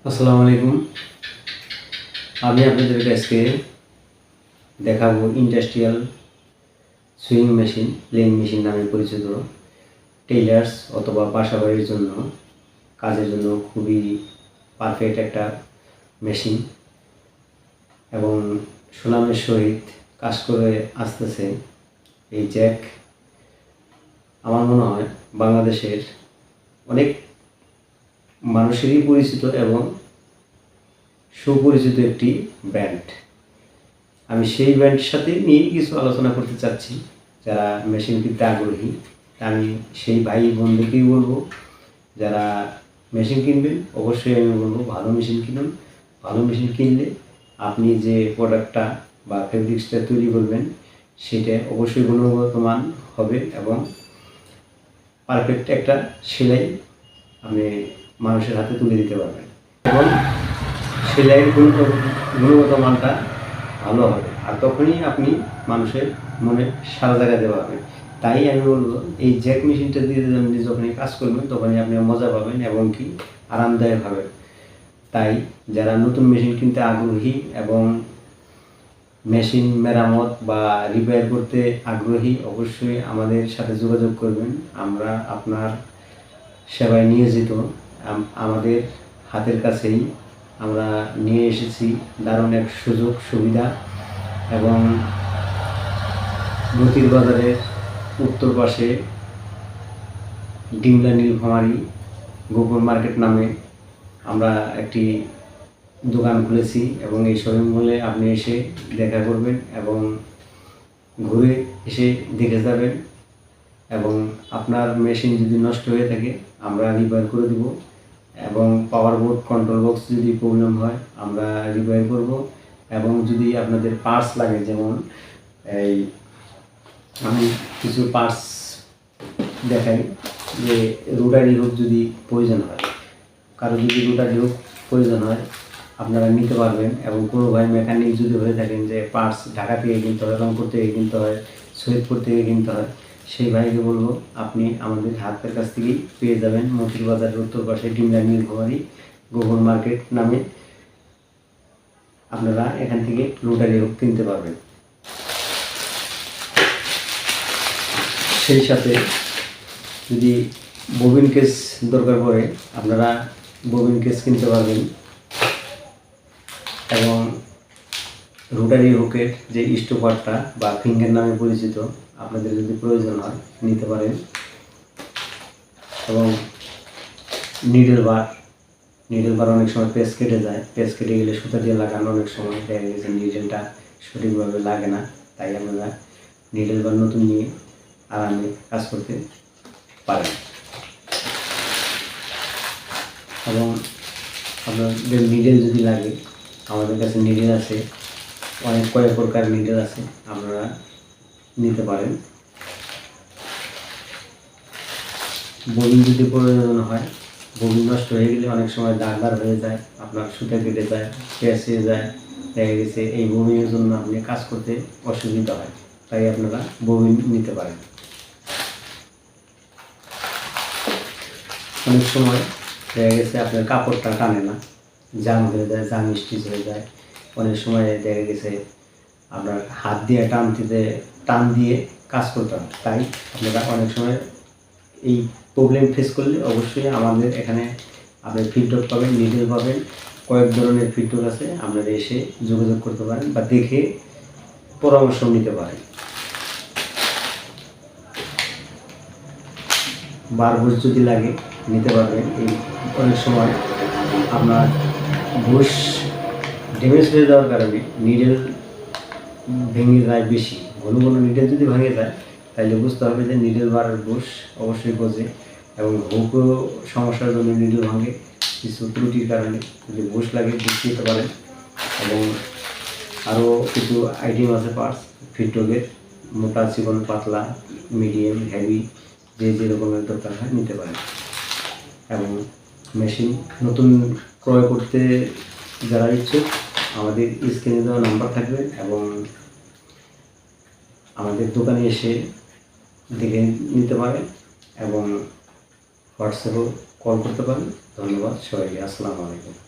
আসসালামু আলাইকুম। আমি আপনাদের কাছে দেখাবো industrial sewing machine, playing machine নামে পরিচিত টেইলার্স অথবা বাসাবাড়ির জন্য কাজের জন্য খুবই পারফেক্ট একটা মেশিন এবং সুনামের সহিত কাজ করে আসতেছে। এই জ্যাক আমার মনে হয় বাংলাদেশের অনেক মানুষেরই পরিচিত এবং সুপরিচিত একটি ব্র্যান্ড। আমি সেই ব্র্যান্ডের সাথে নিয়ে কিছু আলোচনা করতে চাচ্ছি। যারা মেশিন কিনতে আগ্রহী আমি সেই ভাই বোনদেরকেই বলবো, যারা মেশিন কিনবেন অবশ্যই আমি বলবো ভালো মেশিন কিনুন। ভালো মেশিন কিনলে আপনি যে প্রোডাক্টটা বা ফেব্রিক্সটা তৈরি করবেন সেটা অবশ্যই গুণগত মান হবে এবং পারফেক্ট একটা সেলাই আপনি মানুষের হাতে তুলে দিতে পারবেন এবং সেলাইয়ের গুণগত মানটা ভালো হবে, আর তখনই আপনি মানুষের মনে সাড়া জাগাতে পারবেন। তাই আমি বলবো এই জ্যাক মেশিনটা দিয়ে আপনি যখনই কাজ করবেন তখনই আপনি মজা পাবেন এবং কি আরামদায়ক হবেন। তাই যারা নতুন মেশিন কিনতে আগ্রহী এবং মেশিন মেরামত বা রিপেয়ার করতে আগ্রহী অবশ্যই আমাদের সাথে যোগাযোগ করবেন। আমরা আপনার সেবায় নিয়োজিত। আমাদের হাতের কাছেই আমরা নিয়ে এসেছি দারুণ এক সুযোগ সুবিধা এবং মতির বাজারের উত্তর পাশে ডিমলা নীলফামারী গোকুল মার্কেট নামে আমরা একটি দোকান খুলেছি এবং এই শপিং মলে আপনি এসে দেখা করবেন এবং ঘুরে এসে দেখে যাবেন এবং আপনার মেশিন যদি নষ্ট হয়ে থাকে আমরা রিপেয়ার করে দেব এবং পাওয়ার বোর্ড কন্ট্রোল বক্স যদি প্রবলেম হয় আমরা রিপেয়ার করব এবং যদি আপনাদের পার্টস লাগে, যেমন এই আমি কিছু পার্টস দেখাই যে রোটারি হুক যদি প্রয়োজন হয়, কারো যদি রোটারি হুক প্রয়োজন হয় আপনারা নিতে পারবেন। এবং কোনো ভাই মেকানিক যদি হয়ে থাকেন যে পার্টস ঢাকা থেকে কিনতে হয়, রংপুর থেকে কিনতে হয়, সৈয়দপুর থেকে কিনতে হয়, সেই ভাইকে বলবো আপনি আমাদের হাতের কাছ থেকেই পেয়ে যাবেন মতির বাজারের উত্তর পাশে ডিমলা নীলফামারী গোকুল মার্কেট নামে। আপনারা এখান থেকে রোটারি হুক কিনতে পারবেন। সেই সাথে যদি ববিন কেস দরকার পড়ে আপনারা ববিন কেস কিনতে পারবেন এবং রোটারি হুকের যে স্টোপারটা বা ফিঙ্গার নামে পরিচিত আপনাদের যদি প্রয়োজন হয় নিতে পারেন এবং নিডেল বার অনেক সময় পেস কেটে যায়, পেস কেটে গেলে সুতা দিয়ে লাগানো অনেক সময় দেখা গেছে নিডেলটা সঠিকভাবে লাগে না, তাই আপনারা নিডেল বার নতুন নিয়ে আরামে কাজ করতে পারেন। এবং আপনাদের নিডেল যদি লাগে আমাদের কাছে নিডেল আছে, কয়েক প্রকার নিডেল আছে, আপনারা নিতে পারেন। ববিন যদি প্রয়োজন হয়, ববিন নষ্ট হয়ে গেলে অনেক সময় দাগ হয়ে যায়, আপনার সুতা কেটে যায়, পেঁচ হয়ে যায়, দেখা গেছে এই ববিনের জন্য আপনি কাজ করতে অসুবিধা হয়, তাই আপনারা ববিন নিতে পারেন। অনেক সময় দেখা গেছে আপনার কাপড়টা টানে না, জাম হয়ে যায়, জাম স্টিচ হয়ে যায়, অনেক সময় দেখা গেছে আপনার হাত দিয়ে টান দিয়ে কাজ করতে হয়, তাই আপনারা অনেক সময় এই প্রবলেম ফেস করলে অবশ্যই আমাদের এখানে আপনি ফিডব্যাক পাবেন, নিডেল পাবেন, কয়েক ধরনের ফিডব্যাক আছে, আপনারা এসে যোগাযোগ করতে পারেন বা দেখে পরামর্শ নিতে পারেন। বারবুশ যদি লাগে নিতে পারবেন। এই অনেক সময় আপনার বুশ ড্যামেজ হয়ে যাওয়ার কারণে নিডেল ভেঙে যায় বেশি, ঘন নিডেল যদি ভেঙে যায় তাহলে বুঝতে হবে যে নিডেল বার বুশ অবশ্যই বোঝে এবং হুকও সমস্যার জন্য নিডেল ভাঙে কিছু ত্রুটির কারণে। যদি বুশ লাগে বুশ দিতে পারেন এবং আরও কিছু আইটেম আছে পার্টস ফিডব্যাকের, মোটা চিকন পাতলা মিডিয়াম হেভি যে রকমের দরকার হয় নিতে পারেন। এবং মেশিন নতুন ক্রয় করতে যারা ইচ্ছুক আমাদের স্ক্রিনে দেওয়া নাম্বার থাকবে এবং আমাদের দোকানে এসে দেখে নিতে পারেন এবং হোয়াটসঅ্যাপেও কল করতে পারেন। ধন্যবাদ সবাইকে। আসসালামু আলাইকুম।